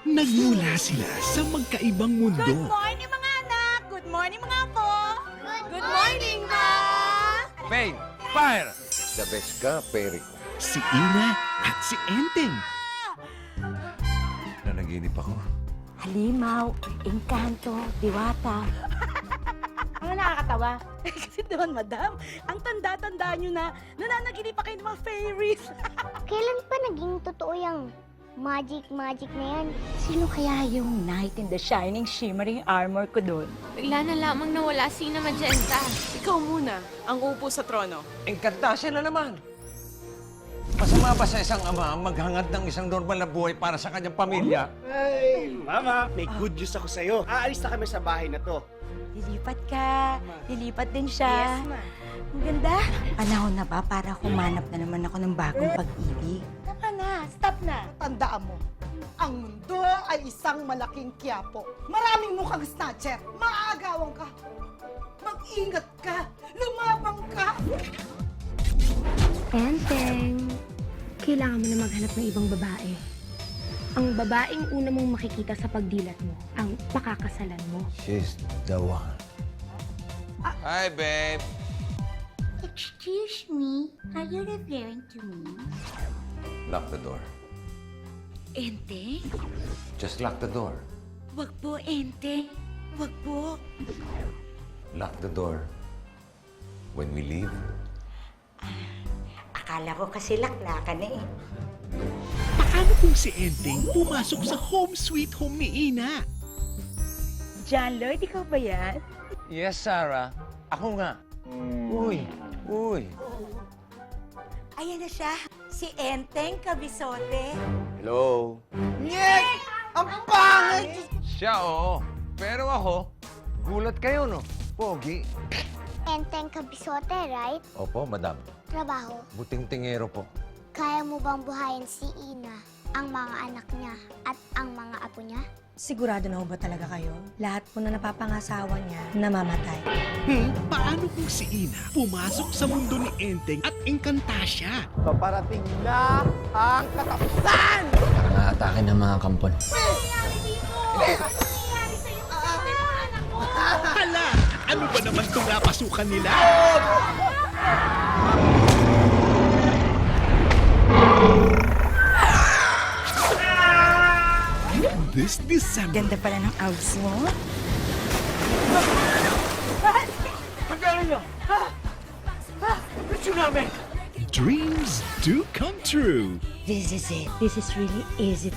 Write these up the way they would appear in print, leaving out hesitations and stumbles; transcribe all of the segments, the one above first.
Nagmula sila sa magkaibang mundo. Good morning, mga anak! Good morning, mga apo! Good morning, ma! Pain! Fire! The best ka, Perico. Si Ina at si Enteng. Nanaginip ako. Halimaw, engkanto, diwata. Ang nakakatawa. Kasi naman, madam, ang tanda-tanda nyo na nananaginip pa kayo ng mga fairies. Kailan pa naging totoo yung magic na yan? Sino kaya yung knight in the shining, shimmering armor ko doon? Bigla na lamang nawala si Ina Magenta. Ikaw muna, ang upo sa trono. Engkantasya na naman. Masama ba sa isang ama ang maghangad ng isang normal na buhay para sa kanyang pamilya? Ay, Mama, may good news ako sa'yo. Aalis na kami sa bahay na to. Lilipat ka. Lilipat din siya. Yes, ma. Ang ganda. Panahon na ba para humanap na naman ako ng bagong pag-ibig? Tama na. Stop na. Tandaan mo, ang mundo ay isang malaking kiyapo. Maraming mukhang snatcher. Maaagawan ka. Mag-ingat ka. Lumabang ka. Enteng, kailangan mo na maghanap ng ibang babae. Ang babaeng una mong makikita sa pagdilat mo, ang pakakasalan mo. She's the one. Hi, babe. Excuse me, are you referring to me? Lock the door. Ente? Just lock the door. Wag po, Ente. Wag po. Lock the door. When we leave, Akala ko kasi laklakan na eh. Paano kung si Enteng pumasok sa home sweet home ni Ina? John Lloyd, ikaw ba yan? Yes, Sarah. Ako nga. Uy, uy. Ayan na siya. Si Enteng Kabisote. hello? Nyek! Ang pangit! Siya, oo. Pero ako, gulat kayo, no? Pogi. Enteng Kabisote, right? Opo, madam. Trabaho. Buting tingero po. Kaya mo bang buhayin si Ina, ang mga anak niya, at ang mga apo niya? Sigurado na ho ba talaga kayo? Lahat po na napapangasawa niya, namamatay. Paano kung si Ina pumasok sa mundo ni Enteng at Encantasia? Paparating na ang katapusan! Nakatake ng mga kampon. Hala! Ano ba naman itong napasukan nila? This December, Ganda pala ng abs mo. dreams do come true. This is it. This is really is it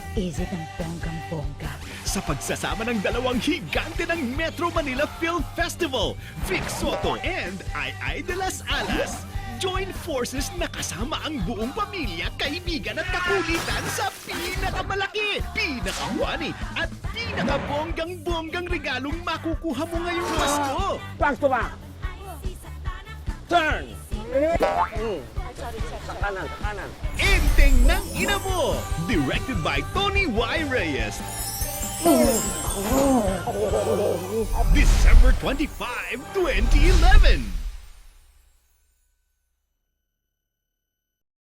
ang bonggang-bongga. Sa pagsasama ng dalawang higante ng Metro Manila Film Festival, Vic Soto and Ay de las Alas. Join forces na kasama ang buong pamilya, kaibigan at kakulitan sa pinakamalaki, pinakawani at pinakabonggang-bonggang regalong makukuha mo ngayong Pasko. Back to back! Turn! Sa kanan, sa kanan. Enteng ng Ina Mo! Directed by Tony Y. Reyes. December 25, 2011.